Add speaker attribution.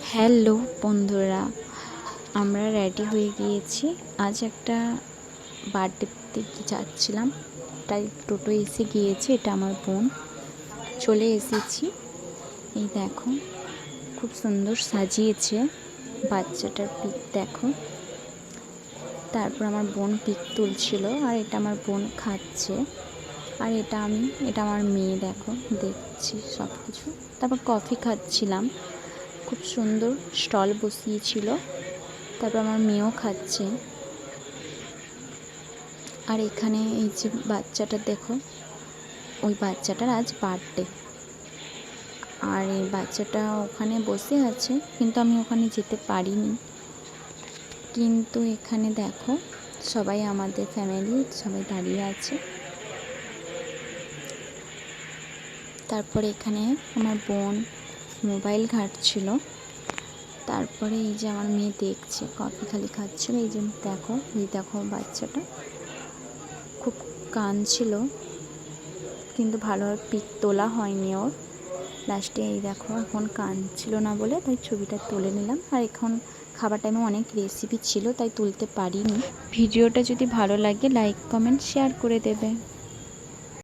Speaker 1: Hello বন্ধুরা, আমরা ready হয়ে গিয়েছি। আজ একটা বার্থডেতে যাচ্ছিলাম, তাই টোটো এসে গিয়েছে। এটা আমার বোন। চলে এসেছি। এই দেখো, খুব সুন্দর সাজিয়েছে। বাচ্চাটার পিক দেখো। তারপর আমার বোন পিক তুলছিল, আর এটা আমার বোন খাচ্ছে, আর এটা আমার মেয়ে দেখো, দেখছি সব কিছু। তারপর কফি খাচ্ছিলাম। খুব সুন্দর স্টল বসিয়েছিল। তারপর আমার মেয়েও খাচ্ছে। আর এখানে এই যে বাচ্চাটা দেখো, ওই বাচ্চাটার আজ বার্থডে। আর এই বাচ্চাটা ওখানে বসে আছে, কিন্তু আমি ওখানে যেতে পারিনি। কিন্তু এখানে দেখো, সবাই আমাদের ফ্যামিলি সবাই দাঁড়িয়ে আছে। তারপরে এখানে আমার বোন মোবাইল ঘাঁটছিল। তারপরে এই যে আমার মেয়ে দেখছে, কফি খালি খাচ্ছিল। এই যে দেখো, এই দেখো বাচ্চাটা খুব কাঁদছিল, কিন্তু ভালোভাবে পিক তোলা হয়নি ওর। লাস্টে এই দেখো, এখন কাঁদছিল না বলে তাই ছবিটা তুলে নিলাম। আর এখন খাবার টাইমে অনেক রেসিপি ছিল, তাই তুলতে পারিনি। ভিডিওটা যদি ভালো লাগে লাইক কমেন্ট শেয়ার করে দেবে।